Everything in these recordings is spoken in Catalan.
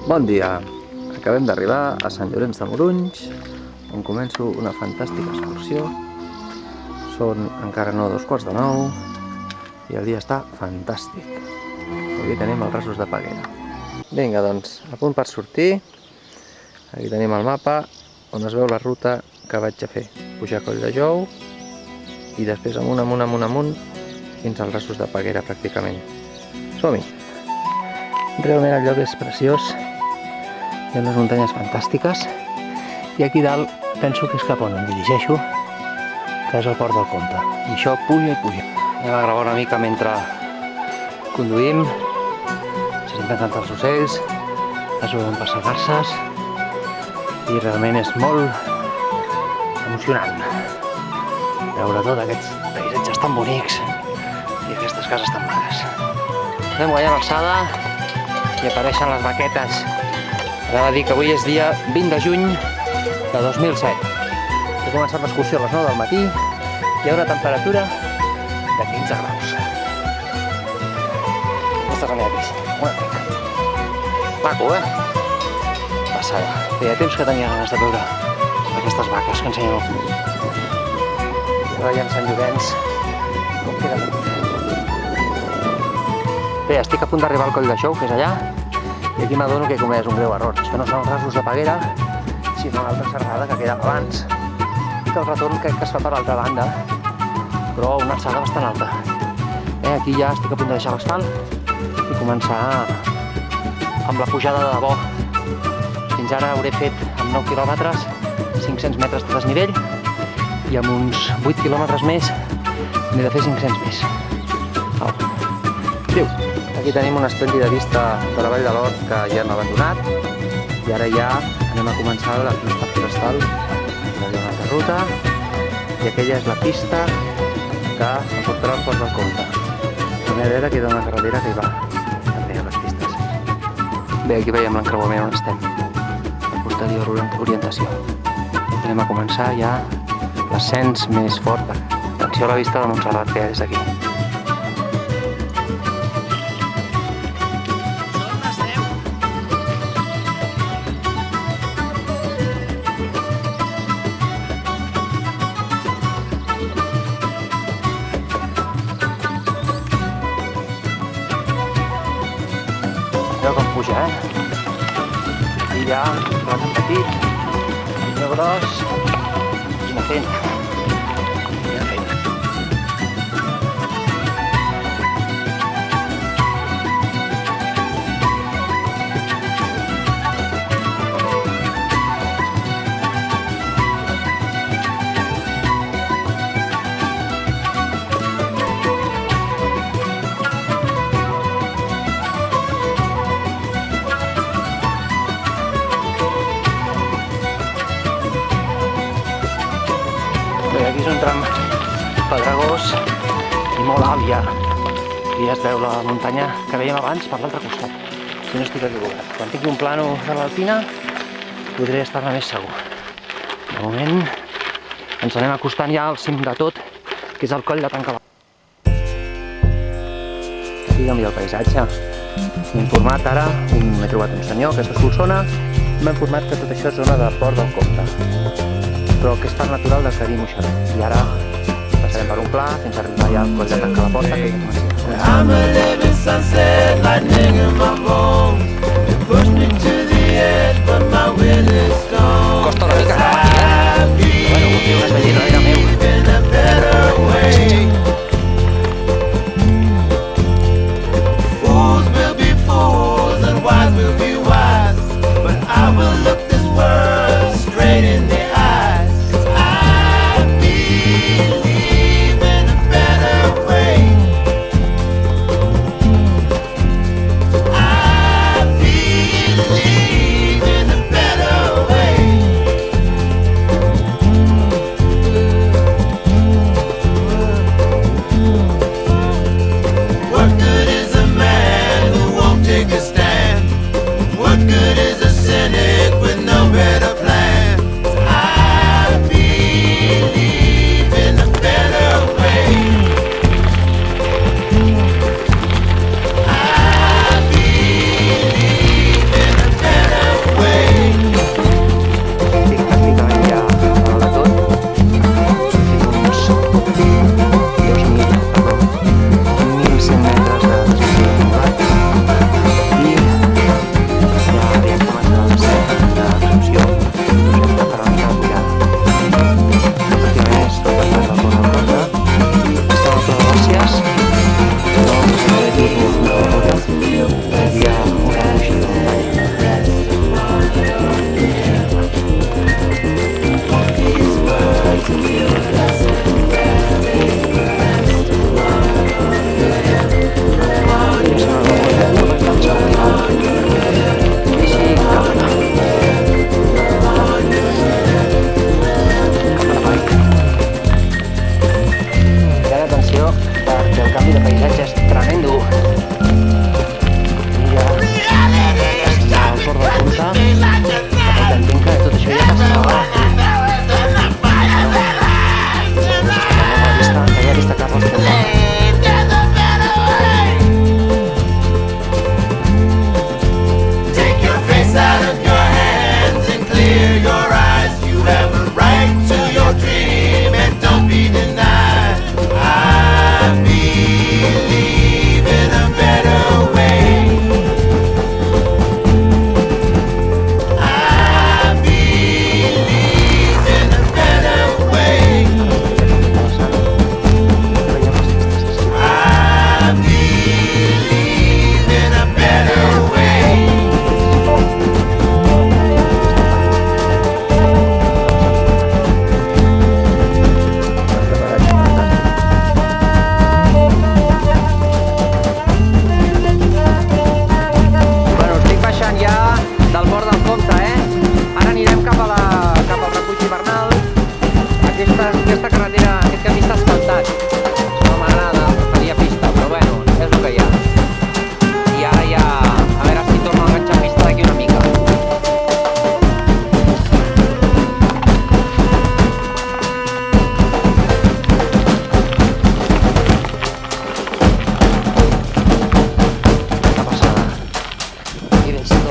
Bon dia, acabem d'arribar a Sant Llorenç de Morunys, on començo una fantàstica excursió. Són encara no 8:45 i el dia està fantàstic. Avui tenim els rasos de Peguera. Vinga, doncs, a punt per sortir. Aquí tenim el mapa on es veu la ruta que vaig a fer. Pujar a Coll de Jou i després amunt, fins als rasos de Peguera pràcticament. Som-hi! Realment el lloc és preciós. Hi ha unes muntanyes fantàstiques i aquí dalt penso que és cap on em dirigeixo, que és el Port del Comte. I això puja i puja. Anem a gravar una mica mentre conduïm. Se senten tants els ocells, es veuen passar garses i realment és molt emocionant veure tots aquests paisatges tan bonics i aquestes cases tan maques. Estem guanyant alçada i apareixen les vaquetes. Anava a dir que avui és dia 20 de juny de 2007. He començat l'excursió a les 9 del matí i hi ha una temperatura de 15 graus. Aquesta és la meva bici. Una mica. Maco, Passada. Feia temps que tenia ganes de veure aquestes vaques que ensenyen el fill. I ara hi ha Sant Llorenç. Com queda petit. Bé, estic a punt d'arribar al Coll de Jou, que és allà. I aquí m'adono que he comès un greu error. És que no són els rasos de Peguera, sinó una altra serrada que queda abans. I que el retorn crec que es fa per l'altra banda, però una alçada bastant alta. Aquí ja estic a punt de deixar l'asfalt i començar amb la pujada de debò. Fins ara hauré fet amb 9 quilòmetres 500 metres de desnivell i amb uns 8 quilòmetres més n'he de fer 500 més. Au. Adéu! Aquí tenim una esplèndida vista de la Vall de l'Hort que ja hem abandonat i ara ja anem a començar la pista forestal de una altra ruta i aquella és la pista que em portarà al Port del Comte. A la meva dreta queda una carretera que hi va també a les pistes. Bé, aquí veiem l'encreuament on estem, la posterior orientació. Anem a començar ja l'ascens més fort. Atenció a la vista de Montserrat que hi ha des d'aquí. Com puja, Aquí hi ha un rato petit, un gros, quina feina. Aquí és un tram pedregós i molt alt ja. Aquí ja es veu la muntanya que veiem abans per l'altre costat, si no estic equivocat. Quan tingui un plano de l'Alpina podré estar-ne més segur. De moment ens anem acostant ja al cim de tot, que és el Coll de Tancavall. Aquí canvia el paisatge. M'he informat ara, m'he trobat un senyor que és de Solsona, m'ha informat que tot això és zona de Port del Comte, però que és part natural del Cadí Moixonet. I ara passarem per un pla fins a arribar ja al Coll de Tancar la Porta, que I'm a living sunset, lightning in my bones. It pushed me to the edge, but my will is gone. Costa una mica cap aquí, Bueno, un tio que es vegi, no era meu. In a better way. Fools will be fools and wise will be wise, but I will look this world straight in the eyes. 'Cause I believe in a better way. I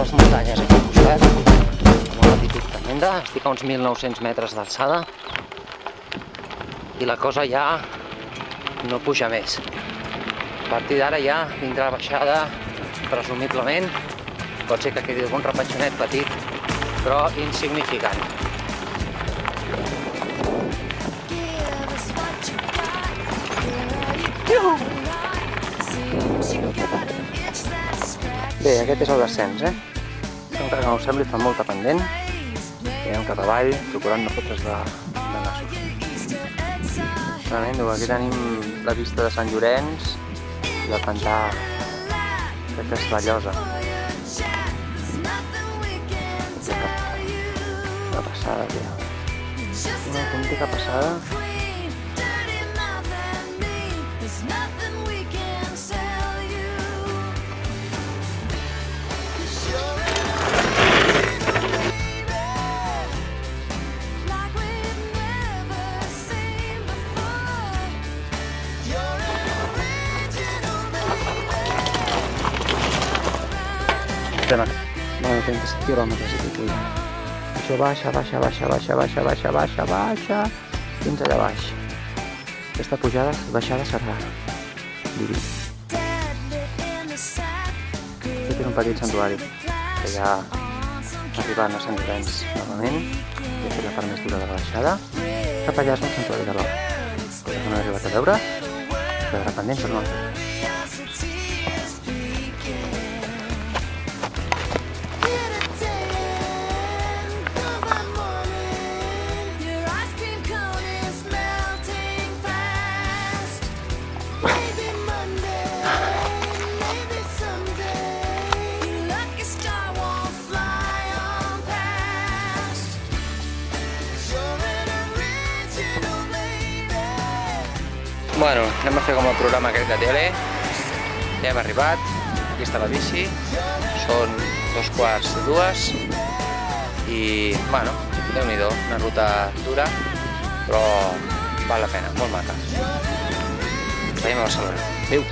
les muntanyes aquí al costat, amb una altitud tremenda, estic a uns 1.900 metres d'alçada i la cosa ja no puja més. A partir d'ara ja vindrà baixada, presumiblement, pot ser que quedi algun repatxonet petit, però insignificant. Bé, aquest és el descens, encara que no ho sembli, fa molta pendent. Anem cap avall, procurant no fotre's de nassos. Realment, aquí tenim la vista de Sant Llorenç i el pantà que és Vallosa. Una passada, tio. Una autèntica passada. Estem a 37 quilòmetres i pico ja. Això baixa, fins allà baix. Aquesta baixada serà diví. Aquí té un petit santuari, que ja arribant a Sant Llorenç novament, i aquí la part més dura de la baixada. Cap allà és un santuari de l'or, cosa que no he arribat a veure, quedarà pendent per no fer. Bueno, anem a fer com el programa aquest de tele. Ja hem arribat, aquí està la bici, són 2:45 i, bueno, déu-n'hi-do, una ruta dura, però val la pena, molt maca. Ens veiem a Barcelona. Adéu!